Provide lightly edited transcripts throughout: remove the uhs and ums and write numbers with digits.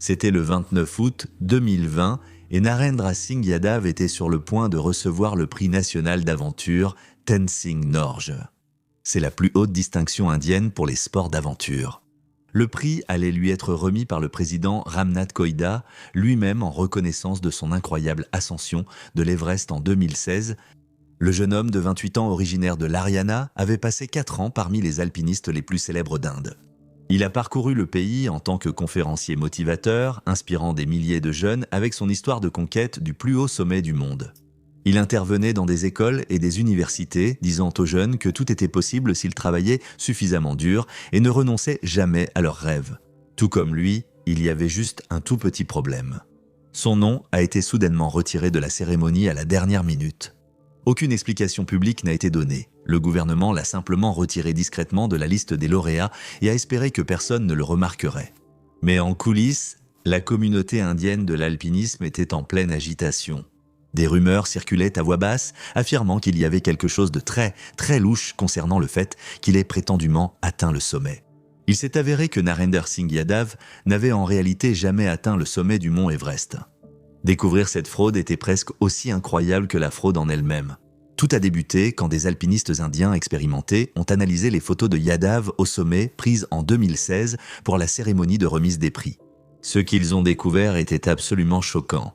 C'était le 29 août 2020 et Narendra Singh Yadav était sur le point de recevoir le prix national d'aventure Tenzing Norge. C'est la plus haute distinction indienne pour les sports d'aventure. Le prix allait lui être remis par le président Ramnath Koïda, lui-même en reconnaissance de son incroyable ascension de l'Everest en 2016. Le jeune homme de 28 ans originaire de l'Haryana avait passé 4 ans parmi les alpinistes les plus célèbres d'Inde. Il a parcouru le pays en tant que conférencier motivateur, inspirant des milliers de jeunes avec son histoire de conquête du plus haut sommet du monde. Il intervenait dans des écoles et des universités, disant aux jeunes que tout était possible s'ils travaillaient suffisamment dur et ne renonçaient jamais à leurs rêves. Tout comme lui, il y avait juste un tout petit problème. Son nom a été soudainement retiré de la cérémonie à la dernière minute. Aucune explication publique n'a été donnée. Le gouvernement l'a simplement retiré discrètement de la liste des lauréats et a espéré que personne ne le remarquerait. Mais en coulisses, la communauté indienne de l'alpinisme était en pleine agitation. Des rumeurs circulaient à voix basse, affirmant qu'il y avait quelque chose de très louche concernant le fait qu'il ait prétendument atteint le sommet. Il s'est avéré que Narendra Singh Yadav n'avait en réalité jamais atteint le sommet du mont Everest. Découvrir cette fraude était presque aussi incroyable que la fraude en elle-même. Tout a débuté quand des alpinistes indiens expérimentés ont analysé les photos de Yadav au sommet prises en 2016 pour la cérémonie de remise des prix. Ce qu'ils ont découvert était absolument choquant.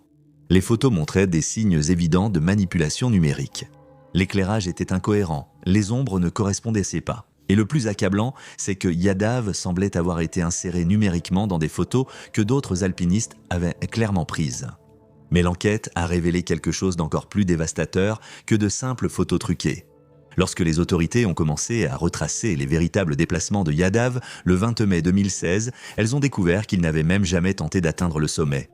Les photos montraient des signes évidents de manipulation numérique. L'éclairage était incohérent, les ombres ne correspondaient pas. Et le plus accablant, c'est que Yadav semblait avoir été inséré numériquement dans des photos que d'autres alpinistes avaient clairement prises. Mais l'enquête a révélé quelque chose d'encore plus dévastateur que de simples photos truquées. Lorsque les autorités ont commencé à retracer les véritables déplacements de Yadav le 20 mai 2016, elles ont découvert qu'il n'avait même jamais tenté d'atteindre le sommet.